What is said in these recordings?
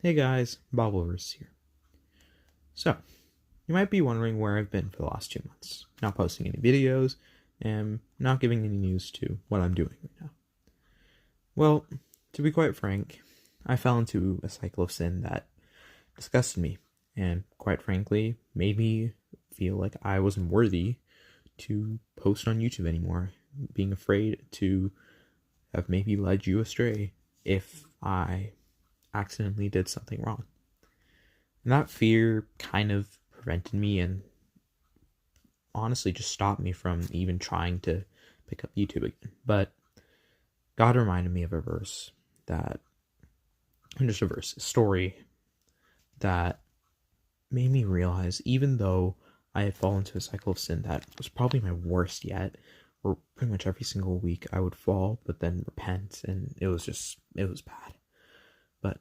Hey guys, Bobblers here. So, you might be wondering where I've been for the last 2 months. Not posting any videos, and not giving any news to what I'm doing right now. Well, to be quite frank, I fell into a cycle of sin that disgusted me, and quite frankly, made me feel like I wasn't worthy to post on YouTube anymore, being afraid to have maybe led you astray if I accidentally did something wrong. And that fear kind of prevented me and honestly just stopped me from even trying to pick up YouTube again. But God reminded me of a verse a story that made me realize, even though I had fallen into a cycle of sin that was probably my worst yet, where pretty much every single week I would fall, but then repent, and it was bad. But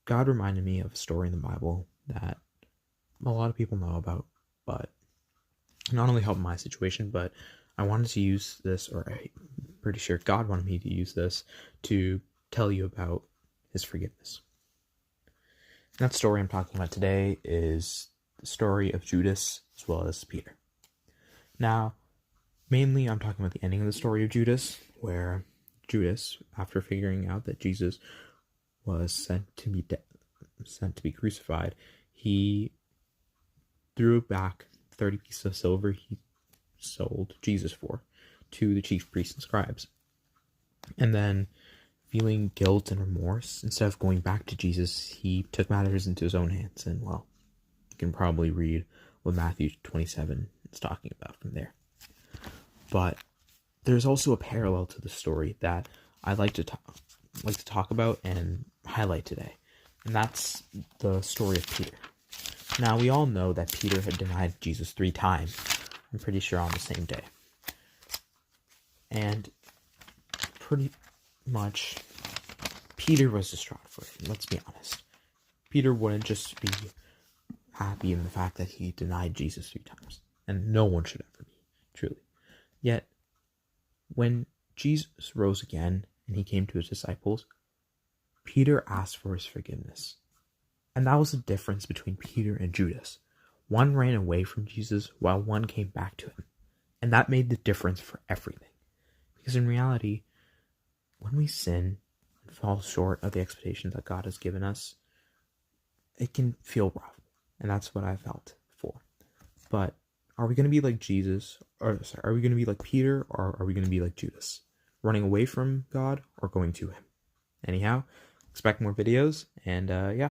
God reminded me of a story in the Bible that a lot of people know about, but not only helped my situation, but I wanted to use this, or I'm pretty sure God wanted me to use this to tell you about his forgiveness. And that story I'm talking about today is the story of Judas as well as Peter. Now, mainly I'm talking about the ending of the story of Judas, where Judas, after figuring out that Jesus was sent to be crucified, he threw back 30 pieces of silver he sold Jesus for to the chief priests and scribes. And then, feeling guilt and remorse, instead of going back to Jesus, he took matters into his own hands. And, well, you can probably read what Matthew 27 is talking about from there. But there's also a parallel to the story that I'd like to talk about and highlight today. And that's the story of Peter. Now, we all know that Peter had denied Jesus 3 times. I'm pretty sure on the same day. And pretty much, Peter was distraught for it. Let's be honest. Peter wouldn't just be happy in the fact that he denied Jesus 3 times. And no one should ever be, truly. Yet, when Jesus rose again and he came to his disciples, Peter asked for his forgiveness. And that was the difference between Peter and Judas. One ran away from Jesus while one came back to him. And that made the difference for everything. Because in reality, when we sin and fall short of the expectations that God has given us, it can feel rough. And that's what I felt before. But are we going to be like are we going to be like Peter, or are we going to be like Judas? Running away from God or going to him? Anyhow, expect more videos, and yeah.